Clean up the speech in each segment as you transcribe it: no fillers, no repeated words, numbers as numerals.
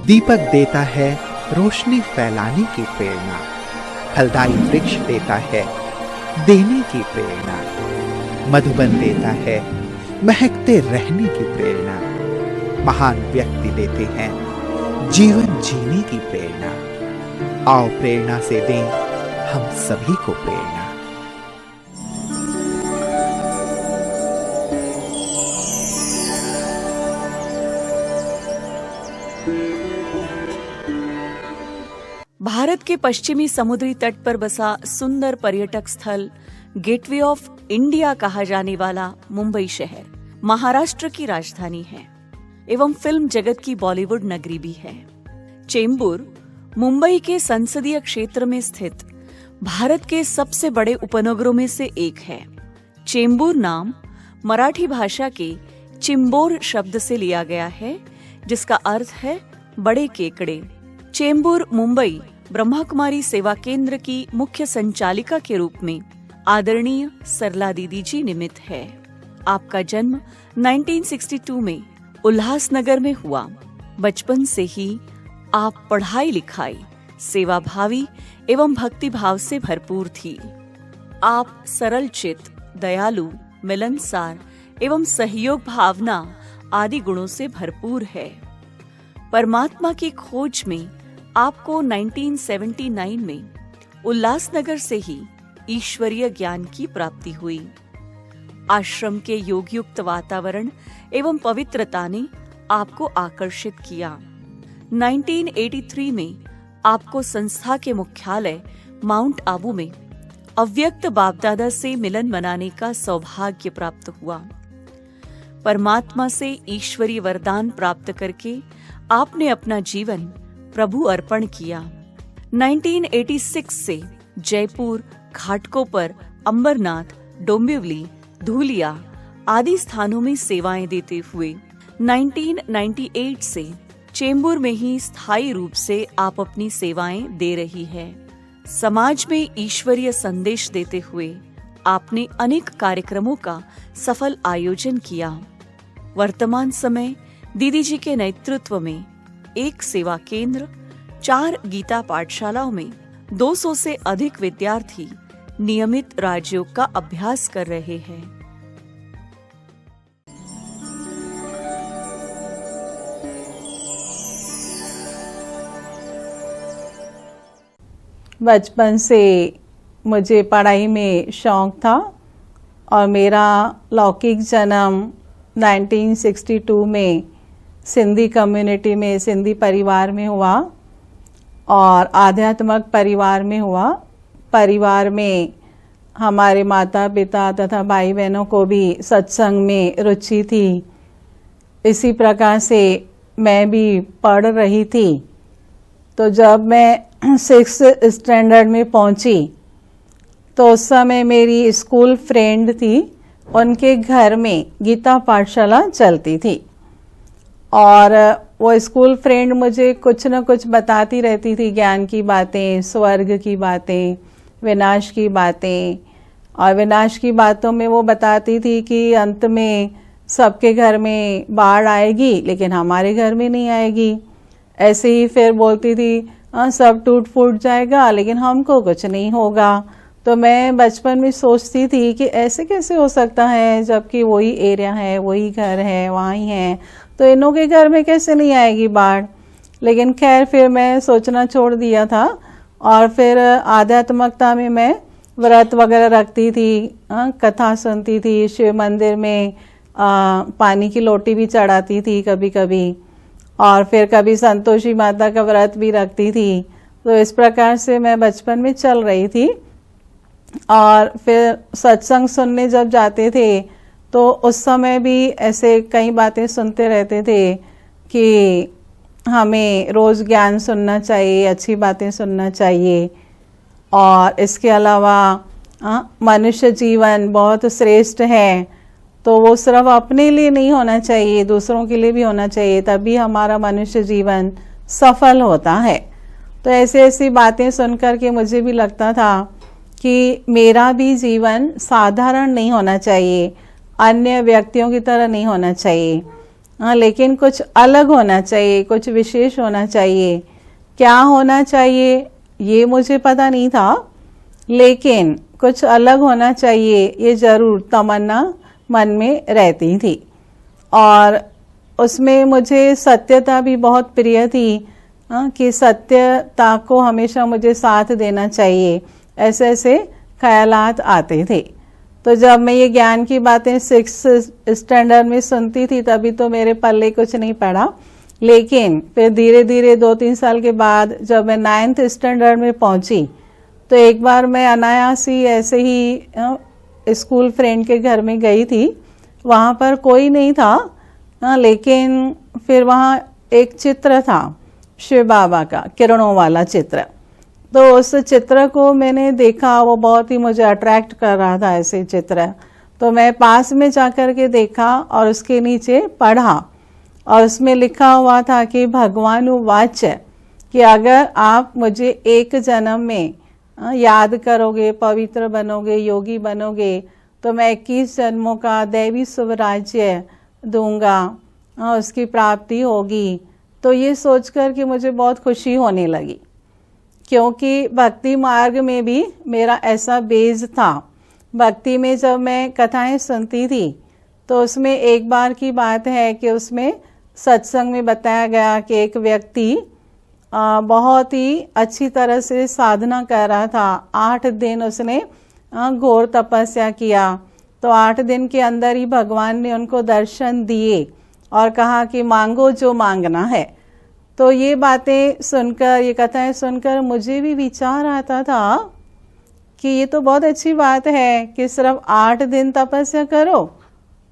दीपक देता है रोशनी फैलाने की प्रेरणा, फलदायी वृक्ष देता है देने की प्रेरणा, मधुबन देता है महकते रहने की प्रेरणा, महान व्यक्ति देते हैं जीवन जीने की प्रेरणा। आओ प्रेरणा से दें हम सभी को प्रेरणा। भारत के पश्चिमी समुद्री तट पर बसा सुंदर पर्यटक स्थल गेटवे ऑफ इंडिया कहा जाने वाला मुंबई शहर महाराष्ट्र की राजधानी है एवं फिल्म जगत की बॉलीवुड नगरी भी है। चेंबूर मुंबई के संसदीय क्षेत्र में स्थित भारत के सबसे बड़े उपनगरों में से एक है। चेंबूर नाम मराठी भाषा के चिंबोर शब्द से लिया गया है, जिसका अर्थ है बड़े केकड़े। चेंबूर मुंबई ब्रह्मा कुमारी सेवा केंद्र की मुख्य संचालिका के रूप में आदरणीय सरला दीदी जी निमित्त है। आपका जन्म 1962 में उल्लासनगर में हुआ। बचपन से ही आप पढ़ाई लिखाई, सेवा भावी एवं भक्ति भाव से भरपूर थी। आप सरल चित्त, दयालु, मिलनसार एवं सहयोग भावना आदि गुणों से भरपूर है। परमात्मा की खोज में आपको 1979 में उल्लासनगर से ही ईश्वरीय ज्ञान की प्राप्ति हुई। आश्रम के योगयुक्त वातावरण एवं पवित्रता ने आपको आकर्षित किया। 1983 में आपको संस्था के मुख्यालय माउंट आबू में अव्यक्त बापदादा से मिलन मनाने का सौभाग्य प्राप्त हुआ। परमात्मा से ईश्वरीय वरदान प्राप्त करके आपने अपना जीवन प्रभु अर्पण किया। 1986 से जयपुर, घाटकोपर, अंबरनाथ, डोंबिवली, धूलिया आदि स्थानों में सेवाएं देते हुए 1998 से चेंबूर में ही स्थायी रूप से आप अपनी सेवाएं दे रही है। समाज में ईश्वरीय संदेश देते हुए आपने अनेक कार्यक्रमों का सफल आयोजन किया। वर्तमान समय दीदी जी के नेतृत्व में एक सेवा केंद्र, 4 गीता पाठशालाओं में 200 से अधिक विद्यार्थी नियमित राजयोग का अभ्यास कर रहे हैं। बचपन से मुझे पढ़ाई में शौक था और मेरा लौकिक जन्म 1962 में सिंधी कम्युनिटी में, सिंधी परिवार में हुआ और आध्यात्मिक परिवार में हुआ। परिवार में हमारे माता पिता तथा भाई बहनों को भी सत्संग में रुचि थी। इसी प्रकार से मैं भी पढ़ रही थी। तो जब मैं 6th स्टैंडर्ड में पहुंची तो उस समय मेरी स्कूल फ्रेंड थी, उनके घर में गीता पाठशाला चलती थी और वो स्कूल फ्रेंड मुझे कुछ न कुछ बताती रहती थी, ज्ञान की बातें, स्वर्ग की बातें, विनाश की बातें। और विनाश की बातों में वो बताती थी कि अंत में सबके घर में बाढ़ आएगी लेकिन हमारे घर में नहीं आएगी। ऐसे ही फिर बोलती थी सब टूट फूट जाएगा लेकिन हमको कुछ नहीं होगा। तो मैं बचपन में सोचती थी कि ऐसे कैसे हो सकता है, जबकि वही एरिया है, वही घर है, वहाँ ही है, तो इनों के घर में कैसे नहीं आएगी बाढ़। लेकिन खैर फिर मैं सोचना छोड़ दिया था और फिर आध्यात्मिकता में मैं व्रत वगैरह रखती थी, कथा सुनती थी, शिव मंदिर में पानी की लोटी भी चढ़ाती थी कभी कभी, और फिर कभी संतोषी माता का व्रत भी रखती थी। तो इस प्रकार से मैं बचपन में चल रही थी। और फिर सत्संग सुनने जब जाते थे तो उस समय भी ऐसे कई बातें सुनते रहते थे कि हमें रोज़ ज्ञान सुनना चाहिए, अच्छी बातें सुनना चाहिए। और इसके अलावा मनुष्य जीवन बहुत श्रेष्ठ है, तो वो सिर्फ अपने लिए नहीं होना चाहिए, दूसरों के लिए भी होना चाहिए, तभी हमारा मनुष्य जीवन सफल होता है। तो ऐसी ऐसी बातें सुनकर के मुझे भी लगता था कि मेरा भी जीवन साधारण नहीं होना चाहिए, अन्य व्यक्तियों की तरह नहीं होना चाहिए। हाँ, लेकिन कुछ अलग होना चाहिए, कुछ विशेष होना चाहिए। क्या होना चाहिए ये मुझे पता नहीं था, लेकिन कुछ अलग होना चाहिए ये ज़रूर तमन्ना मन में रहती थी। और उसमें मुझे सत्यता भी बहुत प्रिय थी, कि सत्यता को हमेशा मुझे साथ देना चाहिए, ऐसे ऐसे ख्यालात आते थे। तो जब मैं ये ज्ञान की बातें 6th स्टैंडर्ड में सुनती थी तभी तो मेरे पल्ले कुछ नहीं पड़ा, लेकिन फिर धीरे धीरे 2-3 साल के बाद जब मैं 9th स्टैंडर्ड में पहुंची तो एक बार मैं अनायास ही ऐसे ही स्कूल फ्रेंड के घर में गई थी। वहाँ पर कोई नहीं था, लेकिन फिर वहाँ एक चित्र था शिव बाबा का, किरणों वाला चित्र। तो उस चित्र को मैंने देखा, वो बहुत ही मुझे अट्रैक्ट कर रहा था ऐसे चित्र। तो मैं पास में जाकर के देखा और उसके नीचे पढ़ा, और उसमें लिखा हुआ था कि भगवान वाच, कि अगर आप मुझे एक जन्म में याद करोगे, पवित्र बनोगे, योगी बनोगे, तो मैं 21 जन्मों का दैवी स्वराज्य दूंगा, उसकी प्राप्ति होगी। तो ये सोचकर कि मुझे बहुत खुशी होने लगी, क्योंकि भक्ति मार्ग में भी मेरा ऐसा बेज था। भक्ति में जब मैं कथाएं सुनती थी तो उसमें एक बार की बात है कि उसमें सत्संग में बताया गया कि एक व्यक्ति बहुत ही अच्छी तरह से साधना कर रहा था। 8 दिन उसने घोर तपस्या किया। तो 8 दिन के अंदर ही भगवान ने उनको दर्शन दिए और कहा कि मांगो जो मांगना है। तो ये बातें सुनकर, ये कथाएं सुनकर मुझे भी विचार आता था कि ये तो बहुत अच्छी बात है कि सिर्फ 8 दिन तपस्या करो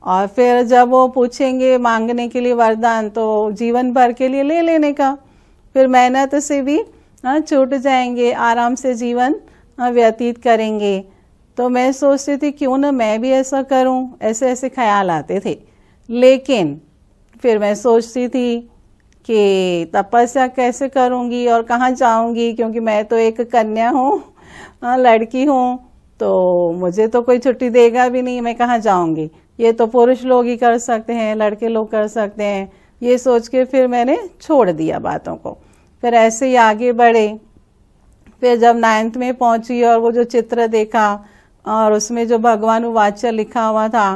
और फिर जब वो पूछेंगे मांगने के लिए वरदान तो जीवन भर के लिए ले लेने का, फिर मेहनत से भी छूट जाएंगे, आराम से जीवन व्यतीत करेंगे। तो मैं सोचती थी क्यों ना मैं भी ऐसा करूं, ऐसे ऐसे ख्याल आते थे। लेकिन फिर मैं सोचती थी कि तपस्या कैसे करूंगी और कहाँ जाऊंगी, क्योंकि मैं तो एक कन्या हूँ, लड़की हूँ, तो मुझे तो कोई छुट्टी देगा भी नहीं, मैं कहाँ जाऊंगी। ये तो पुरुष लोग ही कर सकते हैं, लड़के लोग कर सकते हैं। ये सोच के फिर मैंने छोड़ दिया बातों को। फिर ऐसे ही आगे बढ़े। फिर जब 9th में पहुंची और वो जो चित्र देखा और उसमें जो भगवान वाचा लिखा हुआ था,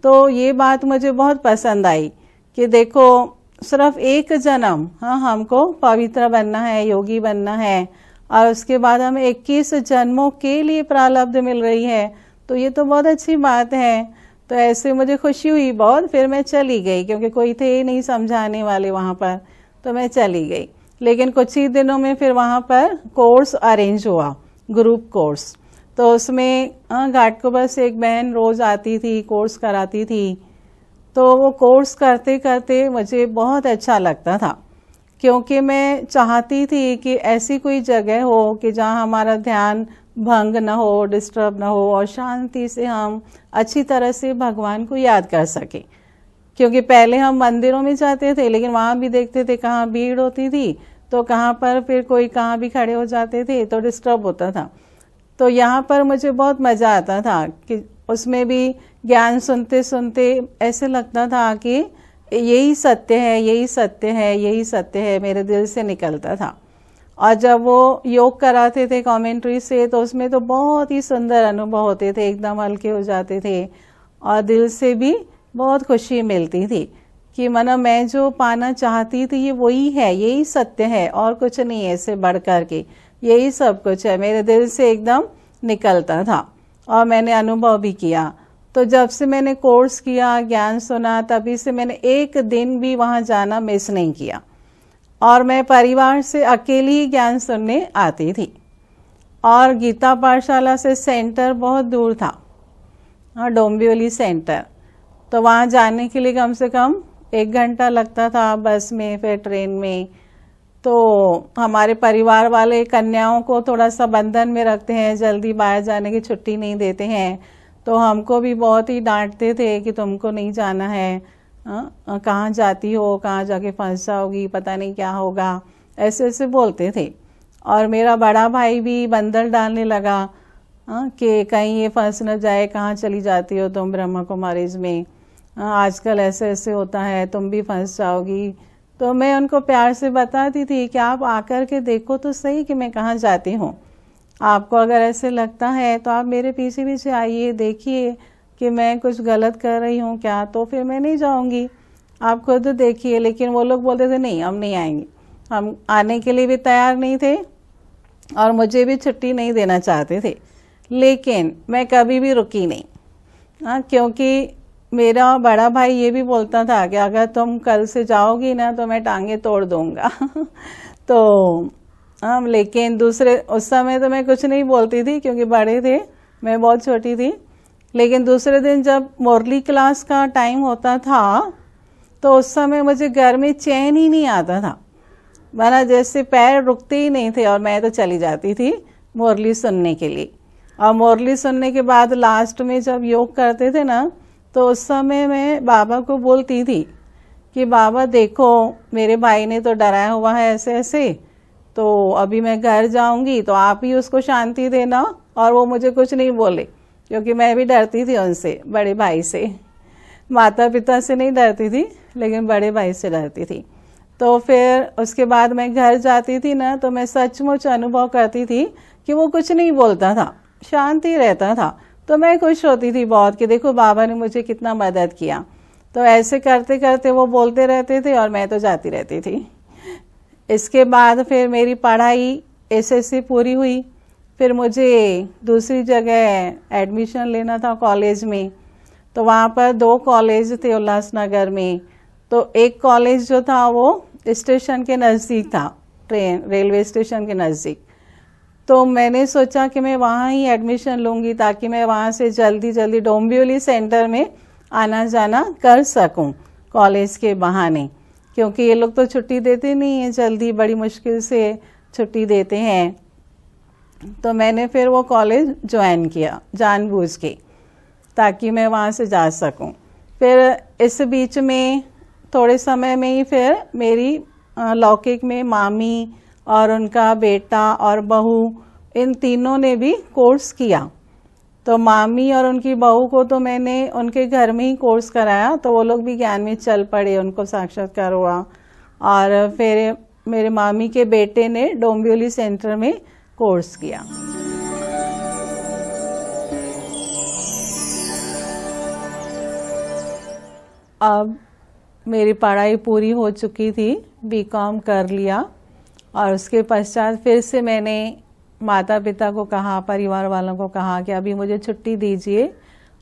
तो ये बात मुझे बहुत पसंद आई कि देखो सिर्फ एक जन्म, हमको पवित्र बनना है, योगी बनना है, और उसके बाद हमें 21 जन्मों के लिए प्रारब्ध मिल रही है। तो ये तो बहुत अच्छी बात है। तो ऐसे मुझे खुशी हुई बहुत। फिर मैं चली गई, क्योंकि कोई थे ही नहीं समझाने वाले वहाँ पर, तो मैं चली गई। लेकिन कुछ ही दिनों में फिर वहाँ पर कोर्स अरेंज हुआ, ग्रुप कोर्स। तो उसमें घाटकोपर से एक बहन रोज़ आती थी, कोर्स कराती थी। तो वो कोर्स करते करते मुझे बहुत अच्छा लगता था, क्योंकि मैं चाहती थी कि ऐसी कोई जगह हो कि जहाँ हमारा ध्यान भंग न हो, डिस्टर्ब न हो, और शांति से हम अच्छी तरह से भगवान को याद कर सकें। क्योंकि पहले हम मंदिरों में जाते थे, लेकिन वहाँ भी देखते थे कहाँ भीड़ होती थी, तो कहाँ पर फिर कोई कहाँ भी खड़े हो जाते थे, तो डिस्टर्ब होता था। तो यहाँ पर मुझे बहुत मज़ा आता था कि उसमें भी ज्ञान सुनते सुनते ऐसे लगता था कि यही सत्य है, यही सत्य है, यही सत्य है, मेरे दिल से निकलता था। और जब वो योग कराते थे कमेंट्री से, तो उसमें तो बहुत ही सुंदर अनुभव होते थे, एकदम हल्के हो जाते थे और दिल से भी बहुत खुशी मिलती थी कि माना मैं जो पाना चाहती थी ये वही है, यही सत्य है और कुछ नहीं है इससे बढ़ कर के, यही सब कुछ है, मेरे दिल से एकदम निकलता था और मैंने अनुभव भी किया। तो जब से मैंने कोर्स किया, ज्ञान सुना, तभी से मैंने एक दिन भी वहाँ जाना मिस नहीं किया। और मैं परिवार से अकेली ही ज्ञान सुनने आती थी। और गीता पाठशाला से सेंटर बहुत दूर था, डोंबिवली सेंटर। तो वहाँ जाने के लिए कम से कम 1 घंटा लगता था बस में, फिर ट्रेन में। तो हमारे परिवार वाले कन्याओं को थोड़ा सा बंधन में रखते हैं, जल्दी बाहर जाने की छुट्टी नहीं देते हैं। तो हमको भी बहुत ही डांटते थे कि तुमको नहीं जाना है, कहाँ जाती हो, कहाँ जाके फंस जाओगी, पता नहीं क्या होगा, ऐसे ऐसे बोलते थे। और मेरा बड़ा भाई भी बंदर डालने लगा कि कहीं ये फंस न जाए, कहाँ चली जाती हो तुम ब्रह्मा कुमारीज में। आजकल ऐसे ऐसे होता है, तुम भी फंस जाओगी। तो मैं उनको प्यार से बताती थी कि आप आकर के देखो तो सही कि मैं कहाँ जाती हूँ। आपको अगर ऐसे लगता है तो आप मेरे पीछे पीछे आइए, देखिए कि मैं कुछ गलत कर रही हूँ क्या, तो फिर मैं नहीं जाऊँगी, आप खुद देखिए। लेकिन वो लोग बोलते थे नहीं हम नहीं आएंगे। हम आने के लिए भी तैयार नहीं थे और मुझे भी छुट्टी नहीं देना चाहते थे। लेकिन मैं कभी भी रुकी नहीं, क्योंकि मेरा बड़ा भाई ये भी बोलता था कि अगर तुम कल से जाओगी ना तो मैं टांगे तोड़ दूंगा। तो लेकिन दूसरे उस समय तो मैं कुछ नहीं बोलती थी क्योंकि बड़े थे, मैं बहुत छोटी थी। लेकिन दूसरे दिन जब मुरली क्लास का टाइम होता था तो उस समय मुझे घर में चैन ही नहीं आता था, माना जैसे पैर रुकते ही नहीं थे और मैं तो चली जाती थी मुरली सुनने के लिए। और मुरली सुनने के बाद लास्ट में जब योग करते थे ना तो उस समय मैं बाबा को बोलती थी कि बाबा देखो मेरे भाई ने तो डराया हुआ है ऐसे ऐसे, तो अभी मैं घर जाऊंगी तो आप ही उसको शांति देना और वो मुझे कुछ नहीं बोले, क्योंकि मैं भी डरती थी उनसे, बड़े भाई से। माता पिता से नहीं डरती थी लेकिन बड़े भाई से डरती थी। तो फिर उसके बाद मैं घर जाती थी ना तो मैं सचमुच अनुभव करती थी कि वो कुछ नहीं बोलता था, शांति रहता था। तो मैं खुश होती थी बहुत कि देखो बाबा ने मुझे कितना मदद किया। तो ऐसे करते करते वो बोलते रहते थे और मैं तो जाती रहती थी। इसके बाद फिर मेरी पढ़ाई एसएससी पूरी हुई। फिर मुझे दूसरी जगह एडमिशन लेना था कॉलेज में। तो वहाँ पर 2 कॉलेज थे उल्लासनगर में। तो एक कॉलेज जो था वो स्टेशन के नज़दीक था, रेलवे स्टेशन के नज़दीक। तो मैंने सोचा कि मैं वहाँ ही एडमिशन लूँगी ताकि मैं वहाँ से जल्दी जल्दी डोंबिवली सेंटर में आना जाना कर सकूँ कॉलेज के बहाने, क्योंकि ये लोग तो छुट्टी देते नहीं हैं जल्दी, बड़ी मुश्किल से छुट्टी देते हैं। तो मैंने फिर वो कॉलेज ज्वाइन किया जानबूझ के ताकि मैं वहाँ से जा सकूँ। फिर इस बीच में थोड़े समय में ही फिर मेरी लौकिक में मामी और उनका बेटा और बहू इन तीनों ने भी कोर्स किया। तो मामी और उनकी बहू को तो मैंने उनके घर में ही कोर्स कराया, तो वो लोग भी ज्ञान में चल पड़े, उनको साक्षात्कार हुआ। और फिर मेरे मामी के बेटे ने डोंबिवली सेंटर में कोर्स किया। अब मेरी पढ़ाई पूरी हो चुकी थी, बीकॉम कर लिया और उसके पश्चात फिर से मैंने माता पिता को कहा, परिवार वालों को कहा कि अभी मुझे छुट्टी दीजिए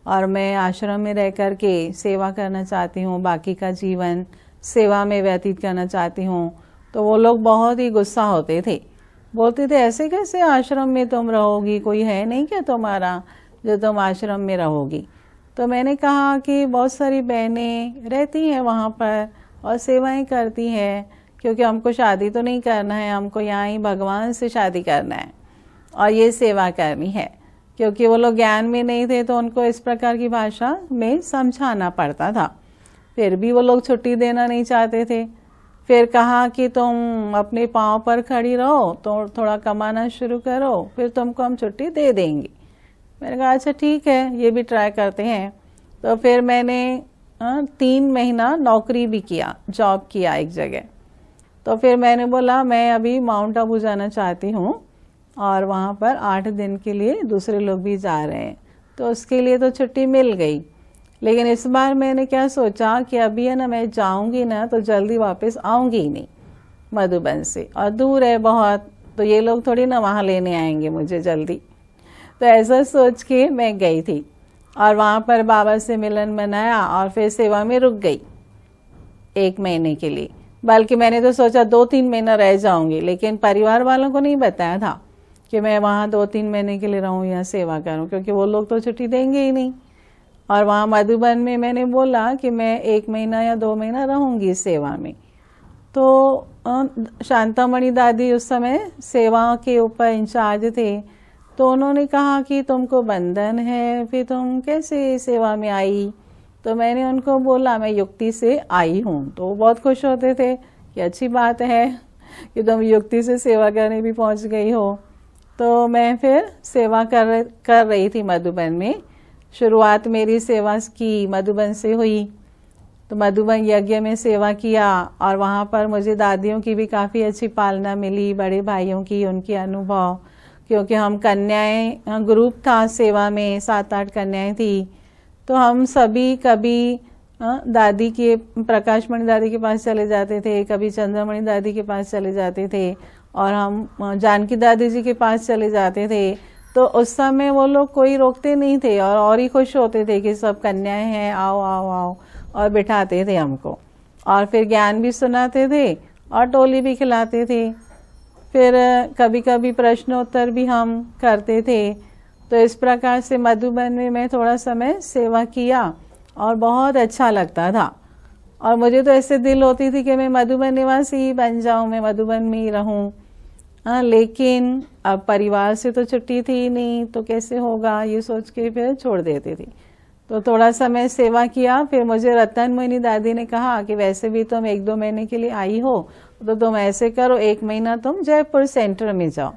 और मैं आश्रम में रह कर के सेवा करना चाहती हूँ, बाकी का जीवन सेवा में व्यतीत करना चाहती हूँ। तो वो लोग बहुत ही गुस्सा होते थे, बोलते थे ऐसे कैसे आश्रम में तुम रहोगी, कोई है नहीं क्या तुम्हारा जो तुम आश्रम में रहोगी। तो मैंने कहा कि बहुत सारी बहनें रहती हैं वहाँ पर और सेवाएं करती हैं, क्योंकि हमको शादी तो नहीं करना है, हमको यहाँ ही भगवान से शादी करना है और ये सेवा करनी है। क्योंकि वो लोग ज्ञान में नहीं थे तो उनको इस प्रकार की भाषा में समझाना पड़ता था, फिर भी वो लोग छुट्टी देना नहीं चाहते थे। फिर कहा कि तुम अपने पाँव पर खड़ी रहो, तो थोड़ा कमाना शुरू करो, फिर तुमको हम छुट्टी दे देंगे। मैंने कहा अच्छा ठीक है, ये भी ट्राई करते हैं। तो फिर मैंने 3 महीना नौकरी भी किया, जॉब किया एक जगह। तो फिर मैंने बोला मैं अभी माउंट आबू जाना चाहती हूँ और वहाँ पर 8 दिन के लिए दूसरे लोग भी जा रहे हैं, तो उसके लिए तो छुट्टी मिल गई। लेकिन इस बार मैंने क्या सोचा कि अभी है ना, मैं जाऊँगी ना तो जल्दी वापस आऊँगी ही नहीं मधुबन से, और दूर है बहुत, तो ये लोग थोड़ी ना वहाँ लेने आएंगे मुझे जल्दी। तो ऐसा सोच के मैं गई थी और वहाँ पर बाबा से मिलन मनाया और फिर सेवा में रुक गई 1 महीने के लिए। बल्कि मैंने तो सोचा 2-3 महीना रह जाऊंगी, लेकिन परिवार वालों को नहीं बताया था कि मैं वहाँ 2-3 महीने के लिए रहूँ या सेवा करूँ, क्योंकि वो लोग तो छुट्टी देंगे ही नहीं। और वहाँ मधुबन में मैंने बोला कि मैं 1 महीना या 2 महीना रहूँगी सेवा में। तो शांतामणि दादी उस समय सेवा के ऊपर इंचार्ज थे, तो उन्होंने कहा कि तुमको बंधन है, फिर तुम कैसे सेवा में आई। तो मैंने उनको बोला मैं युक्ति से आई हूँ। तो वो बहुत खुश होते थे कि अच्छी बात है कि तुम युक्ति से सेवा करने भी पहुँच गई हो। तो मैं फिर सेवा कर रही थी मधुबन में। शुरुआत मेरी सेवा की मधुबन से हुई तो मधुबन यज्ञ में सेवा किया और वहाँ पर मुझे दादियों की भी काफ़ी अच्छी पालना मिली, बड़े भाइयों की, उनके अनुभव, क्योंकि हम कन्याएं ग्रुप था सेवा में, 7-8 कन्याएं थी। तो हम सभी कभी दादी के, प्रकाशमणि दादी के पास चले जाते थे, कभी चंद्रमणि दादी के पास चले जाते थे, और हम जानकी दादी जी के पास चले जाते थे। तो उस समय वो लोग कोई रोकते नहीं थे और ही खुश होते थे कि सब कन्याएं हैं, आओ आओ आओ, और बिठाते थे हमको, और फिर ज्ञान भी सुनाते थे और टोली भी खिलाते थे। फिर कभी कभी प्रश्नोत्तर भी हम करते थे। तो इस प्रकार से मधुबन में मैं थोड़ा समय सेवा किया और बहुत अच्छा लगता था। और मुझे तो ऐसे दिल होती थी कि मैं मधुबन निवासी ही बन जाऊं, मैं मधुबन में ही रहूं। लेकिन अब परिवार से तो छुट्टी थी ही नहीं, तो कैसे होगा, ये सोच के फिर छोड़ देती थी। तो थोड़ा समय सेवा किया। फिर मुझे रतन मोहिनी दादी ने कहा कि वैसे भी तुम 1-2 महीने के लिए आई हो, तो तुम ऐसे करो, 1 महीना तुम जयपुर सेंटर में जाओ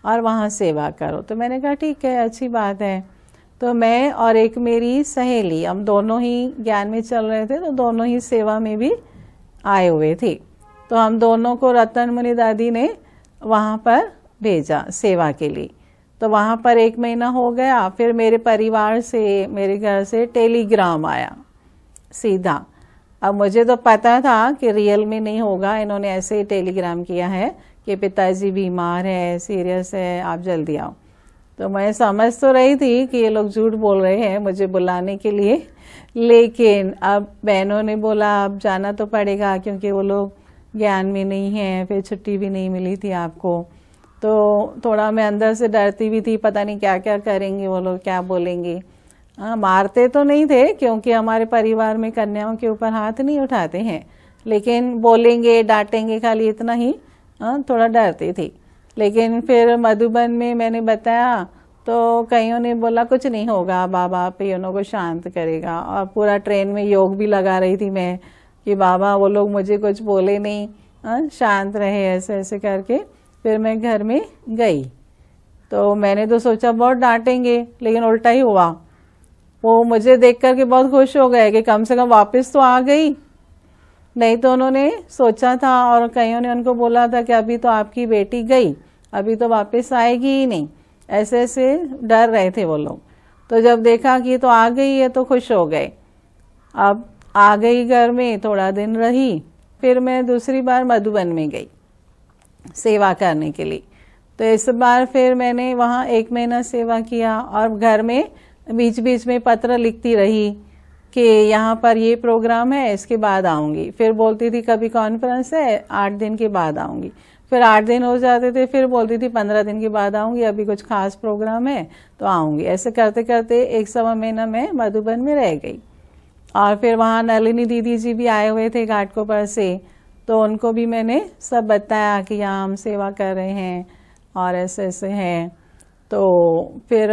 और वहाँ सेवा करो। तो मैंने कहा ठीक है, अच्छी बात है। तो मैं और एक मेरी सहेली, हम दोनों ही ज्ञान में चल रहे थे, तो दोनों ही सेवा में भी आए हुए थे। तो हम दोनों को रतन मुनि दादी ने वहाँ पर भेजा सेवा के लिए। तो वहाँ पर 1 महीना हो गया। फिर मेरे परिवार से, मेरे घर से टेलीग्राम आया सीधा। अब मुझे तो पता था कि रियल में नहीं होगा, इन्होंने ऐसे ही टेलीग्राम किया है कि पिताजी बीमार है, सीरियस है, आप जल्दी आओ। तो मैं समझ तो रही थी कि ये लोग झूठ बोल रहे हैं मुझे बुलाने के लिए, लेकिन अब बहनों ने बोला अब जाना तो पड़ेगा, क्योंकि वो लोग ज्ञान में नहीं हैं, फिर छुट्टी भी नहीं मिली थी आपको। तो थोड़ा मैं अंदर से डरती भी थी, पता नहीं क्या क्या करेंगे वो लोग, क्या बोलेंगे। मारते तो नहीं थे, क्योंकि हमारे परिवार में कन्याओं के ऊपर हाथ नहीं उठाते हैं, लेकिन बोलेंगे, डांटेंगे, खाली इतना ही थोड़ा डरती थी। लेकिन फिर मधुबन में मैंने बताया तो कईयों ने बोला कुछ नहीं होगा, बाबा आप योनों को शांत करेगा। और पूरा ट्रेन में योग भी लगा रही थी मैं कि बाबा वो लोग मुझे कुछ बोले नहीं, शांत रहे, ऐसे ऐसे करके। फिर मैं घर में गई तो मैंने तो सोचा बहुत डांटेंगे, लेकिन उल्टा ही हुआ। वो मुझे देख करके बहुत खुश हो गए कि कम से कम वापस तो आ गई। नहीं तो उन्होंने सोचा था, और कईयों ने उनको बोला था कि अभी तो आपकी बेटी गई, अभी तो वापस आएगी ही नहीं, ऐसे ऐसे डर रहे थे वो लोग। तो जब देखा कि तो आ गई है तो खुश हो गए। अब आ गई घर में, थोड़ा दिन रही, फिर मैं दूसरी बार मधुबन में गई सेवा करने के लिए। तो इस बार फिर मैंने वहाँ 1 महीना सेवा किया, और घर में बीच बीच में पत्र लिखती रही कि यहाँ पर ये प्रोग्राम है, इसके बाद आऊँगी। फिर बोलती थी कभी कॉन्फ्रेंस है, 8 दिन के बाद आऊँगी। फिर 8 दिन हो जाते थे, फिर बोलती थी 15 दिन के बाद आऊँगी, अभी कुछ खास प्रोग्राम है तो आऊँगी। ऐसे करते करते 1-1.25 महीना मैं मधुबन में रह गई। और फिर वहाँ नलिनी दीदी जी भी आए हुए थे घाटकोपर से, तो उनको भी मैंने सब बताया कि यहाँ हम सेवा कर रहे हैं और ऐसे ऐसे हैं। तो फिर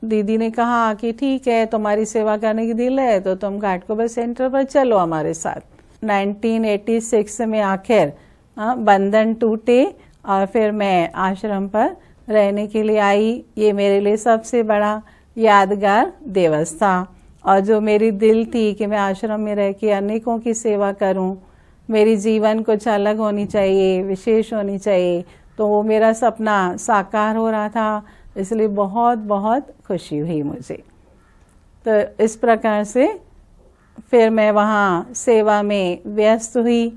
दीदी ने कहा कि ठीक है, तुम्हारी सेवा करने की दिल है तो तुम घाटकोपर सेंटर पर चलो हमारे साथ। 1986 में आखिर बंधन टूटे और फिर मैं आश्रम पर रहने के लिए आई। ये मेरे लिए सबसे बड़ा यादगार दिवस था। और जो मेरी दिल थी कि मैं आश्रम में रह के अनेकों की सेवा करूं, मेरी जीवन कुछ अलग होनी चाहिए, विशेष होनी चाहिए, तो वो मेरा सपना साकार हो रहा था। इसलिए बहुत बहुत खुशी हुई मुझे। तो इस प्रकार से फिर मैं वहाँ सेवा में व्यस्त हुई,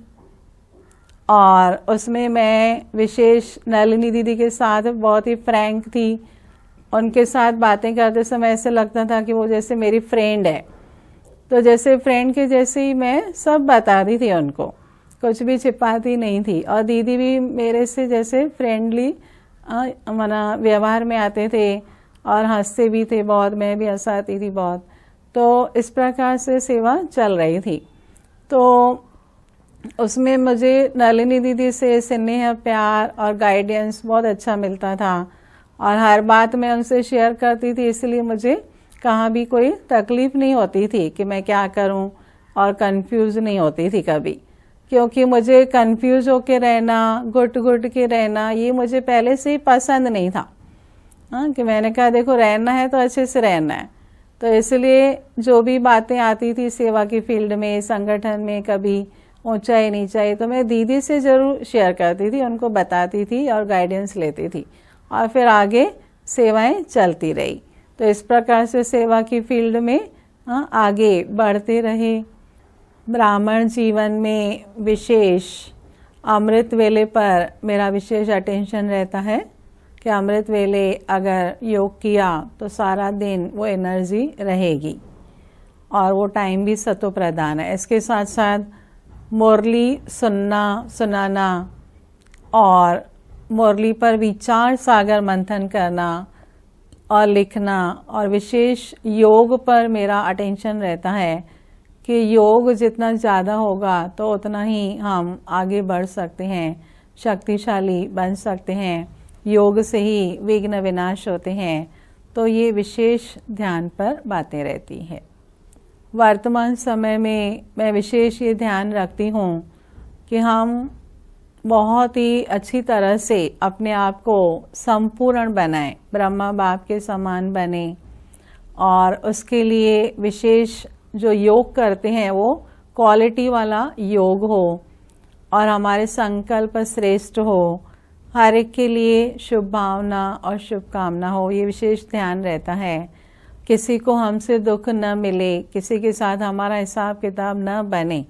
और उसमें मैं विशेष नलिनी दीदी के साथ बहुत ही फ्रैंक थी। उनके साथ बातें करते समय ऐसे लगता था कि वो जैसे मेरी फ्रेंड है। तो जैसे फ्रेंड के जैसे ही मैं सब बताती थी उनको, कुछ भी छिपाती नहीं थी। और दीदी भी मेरे से जैसे फ्रेंडली मना व्यवहार में आते थे और हंसते भी थे बहुत, मैं भी हंसाती थी बहुत। तो इस प्रकार से सेवा चल रही थी। तो उसमें मुझे नलिनी दीदी से स्नेह, प्यार और गाइडेंस बहुत अच्छा मिलता था, और हर बात मैं उनसे शेयर करती थी। इसलिए मुझे कहाँ भी कोई तकलीफ नहीं होती थी कि मैं क्या करूं, और कंफ्यूज नहीं होती थी कभी, क्योंकि मुझे कंफ्यूज होके रहना, घुट घुट के रहना, ये मुझे पहले से ही पसंद नहीं था। कि मैंने कहा देखो रहना है तो अच्छे से रहना है, तो इसलिए जो भी बातें आती थी सेवा की फील्ड में, संगठन में, कभी ऊंचाई नीचाई, तो मैं दीदी से ज़रूर शेयर करती थी, उनको बताती थी और गाइडेंस लेती थी, और फिर आगे सेवाएं चलती रही। तो इस प्रकार से सेवा की फील्ड में आगे बढ़ते रहे। ब्राह्मण जीवन में विशेष अमृत वेले पर मेरा विशेष अटेंशन रहता है कि अमृत वेले अगर योग किया तो सारा दिन वो एनर्जी रहेगी, और वो टाइम भी सतो प्रधान है। इसके साथ साथ मुरली सुनाना और मुरली पर विचार सागर मंथन करना और लिखना, और विशेष योग पर मेरा अटेंशन रहता है कि योग जितना ज़्यादा होगा तो उतना ही हम आगे बढ़ सकते हैं, शक्तिशाली बन सकते हैं। योग से ही विघ्न विनाश होते हैं। तो ये विशेष ध्यान पर बातें रहती है। वर्तमान समय में मैं विशेष ये ध्यान रखती हूँ कि हम बहुत ही अच्छी तरह से अपने आप को संपूर्ण बनाएं, ब्रह्मा बाप के समान बने, और उसके लिए विशेष जो योग करते हैं वो क्वालिटी वाला योग हो और हमारे संकल्प श्रेष्ठ हो, हर एक के लिए शुभ भावना और शुभकामना हो, ये विशेष ध्यान रहता है। किसी को हमसे दुख न मिले, किसी के साथ हमारा हिसाब किताब न बने,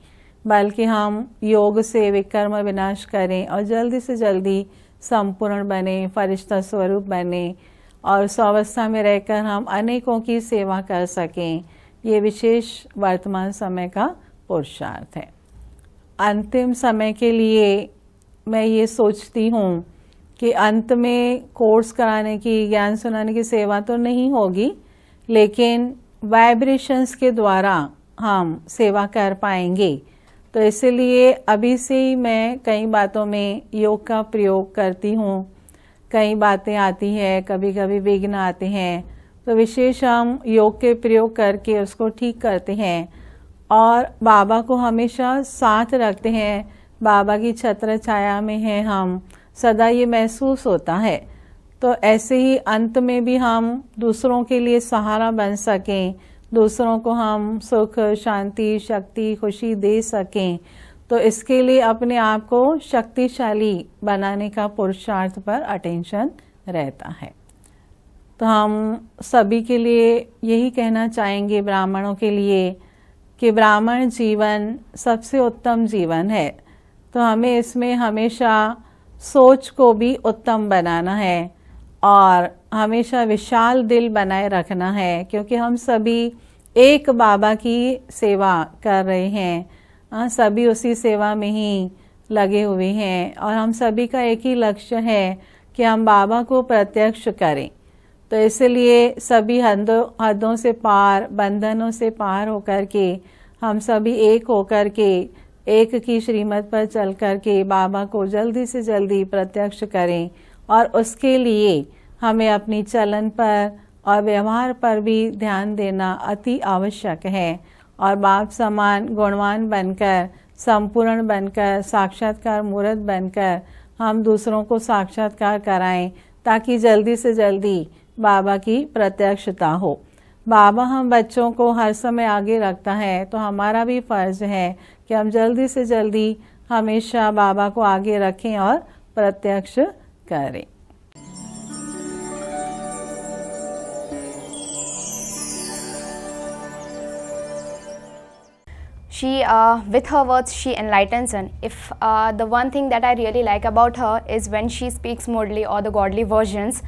बल्कि हम योग से विकर्म विनाश करें और जल्दी से जल्दी संपूर्ण बने, फरिश्ता स्वरूप बने, और स्वावस्था में रहकर हम अनेकों की सेवा कर सकें। ये विशेष वर्तमान समय का पुरुषार्थ है। अंतिम समय के लिए मैं ये सोचती हूँ कि अंत में कोर्स कराने की, ज्ञान सुनाने की सेवा तो नहीं होगी, लेकिन वाइब्रेशंस के द्वारा हम सेवा कर पाएंगे। तो इसलिए अभी से ही मैं कई बातों में योग का प्रयोग करती हूँ। कई बातें आती हैं, कभी कभी विघ्न आते हैं, तो विशेष हम योग के प्रयोग करके उसको ठीक करते हैं और बाबा को हमेशा साथ रखते हैं। बाबा की छत्र छाया में है हम, सदा ये महसूस होता है। तो ऐसे ही अंत में भी हम दूसरों के लिए सहारा बन सकें, दूसरों को हम सुख, शांति, शक्ति, खुशी दे सकें। तो इसके लिए अपने आप को शक्तिशाली बनाने का पुरुषार्थ पर अटेंशन रहता है। तो हम सभी के लिए यही कहना चाहेंगे, ब्राह्मणों के लिए, कि ब्राह्मण जीवन सबसे उत्तम जीवन है। तो हमें इसमें हमेशा सोच को भी उत्तम बनाना है और हमेशा विशाल दिल बनाए रखना है, क्योंकि हम सभी एक बाबा की सेवा कर रहे हैं। सभी उसी सेवा में ही लगे हुए हैं और हम सभी का एक ही लक्ष्य है कि हम बाबा को प्रत्यक्ष करें। तो इसलिए सभी हदों से पार, बंधनों से पार होकर के हम सभी एक होकर के, एक की श्रीमत पर चल कर के बाबा को जल्दी से जल्दी प्रत्यक्ष करें। और उसके लिए हमें अपनी चलन पर और व्यवहार पर भी ध्यान देना अति आवश्यक है, और बाप समान गुणवान बनकर, संपूर्ण बनकर, साक्षात्कार मूर्त बनकर हम दूसरों को साक्षात्कार कराएं, ताकि जल्दी से जल्दी बाबा की प्रत्यक्षता हो। बाबा हम बच्चों को हर समय आगे रखता है, तो हमारा भी फर्ज है कि हम जल्दी से जल्दी हमेशा बाबा को आगे रखें और प्रत्यक्ष करें। She, with her words, she enlightens us. If the one thing that I really like about her is when she speaks Murli or the godly versions,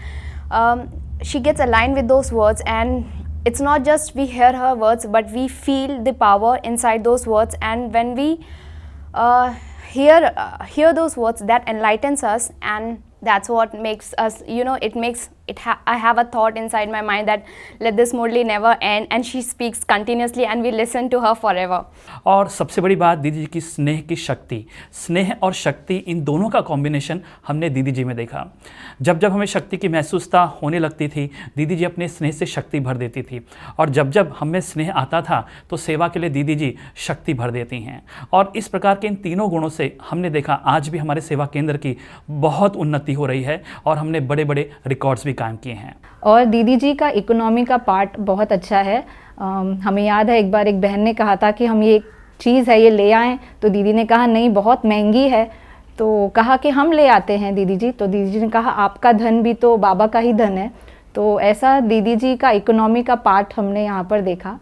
she gets aligned with those words, and it's not just we hear her words, but we feel the power inside those words. And when we hear those words, that enlightens us, and that's what makes us, it makes it. I have a thought inside my mind that let this Murli never end, and she speaks continuously, and we listen to her forever. और सबसे बड़ी बात दीदी जी की स्नेह की शक्ति, स्नेह और शक्ति, इन दोनों का कॉम्बिनेशन हमने दीदी जी में देखा। जब जब हमें शक्ति की महसूसता होने लगती थी, दीदी जी अपने स्नेह से शक्ति भर देती थी, और जब जब हमें स्नेह आता था तो सेवा के लिए दीदी जी शक्ति भर देती हैं। और इस प्रकार के इन तीनों गुणों से हमने देखा आज भी हमारे सेवा केंद्र की बहुत उन्नति हो रही है, और हमने बड़े बड़े रिकॉर्ड्स भी कायम किए हैं। और दीदी जी का इकोनॉमी का पार्ट बहुत अच्छा है। हमें याद है एक बार एक बहन ने कहा था कि हम ये चीज़ है ये ले आएँ, तो दीदी ने कहा नहीं बहुत महंगी है, तो कहा कि हम ले आते हैं दीदी जी। तो दीदी जी ने कहा आपका धन भी तो बाबा का ही धन है। तो ऐसा दीदी जी का इकोनॉमी का पार्ट हमने यहाँ पर देखा।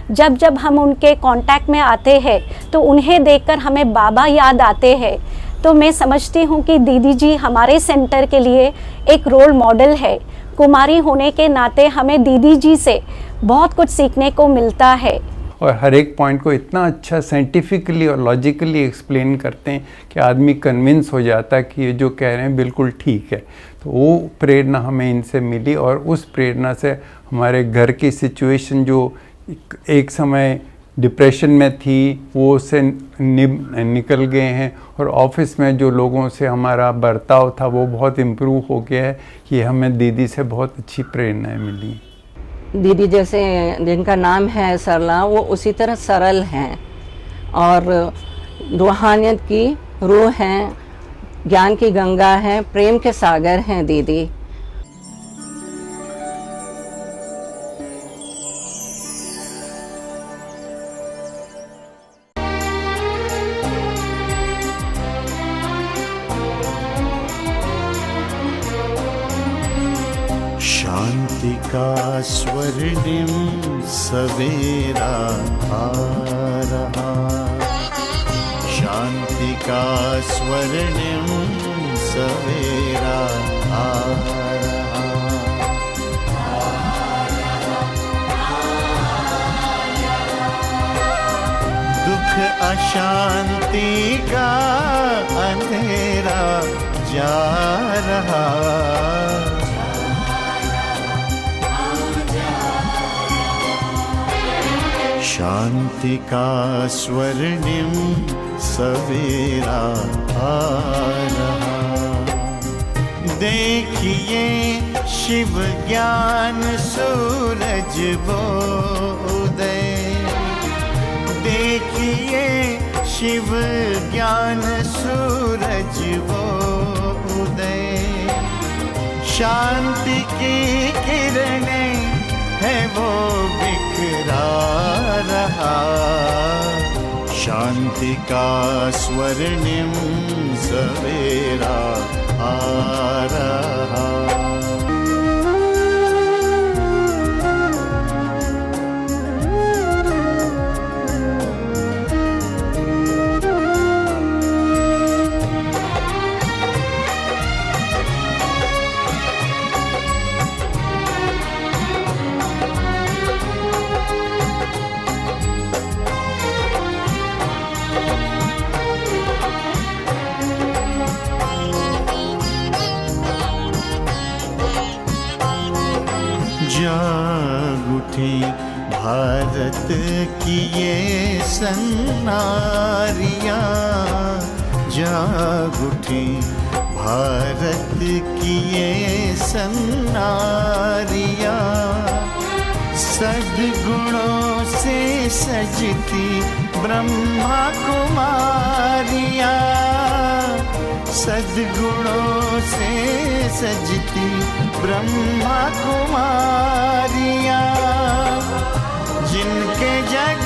जब जब हम उनके कांटेक्ट में आते हैं तो उन्हें देखकर हमें बाबा याद आते हैं। तो मैं समझती हूँ कि दीदी जी हमारे सेंटर के लिए एक रोल मॉडल है। कुमारी होने के नाते हमें दीदी जी से बहुत कुछ सीखने को मिलता है। और हर एक पॉइंट को इतना अच्छा साइंटिफिकली और लॉजिकली एक्सप्लेन करते हैं कि आदमी कन्विंस हो जाता है कि ये जो कह रहे हैं बिल्कुल ठीक है। तो वो प्रेरणा हमें इनसे मिली और उस प्रेरणा से हमारे घर की सिचुएशन जो एक समय डिप्रेशन में थी वो उससे निकल गए हैं, और ऑफिस में जो लोगों से हमारा बर्ताव था वो बहुत इम्प्रूव हो गया है। कि हमें दीदी से बहुत अच्छी प्रेरणाएं मिली। दीदी जैसे जिनका नाम है सरला, वो उसी तरह सरल हैं और रूहानियत की रूह हैं, ज्ञान की गंगा हैं, प्रेम के सागर हैं दीदी। शांति का स्वर्णिम सवेरा आ रहा, शांति का स्वर्णिम सवेरा आ रहा। दुख अशांति का अंधेरा जा रहा, शांति का स्वर्णिम सवेरा आ रहा। देखिए शिव ज्ञान सूरज वो उदय, देखिए शिव ज्ञान सूरज वो उदय। शांति की किरणें है वो बिखरा रहा, शांति का स्वर्णिम सवेरा आ रहा। जाग उठी भारत की ये सन्नारियाँ, जाग उठी भारत की ये सन्नारियाँ। सद्गुणों से सजती ब्रह्मा कुमारियाँ, सद्गुणों से सजती ब्रह्मा कुमारियाँ। जिनके जग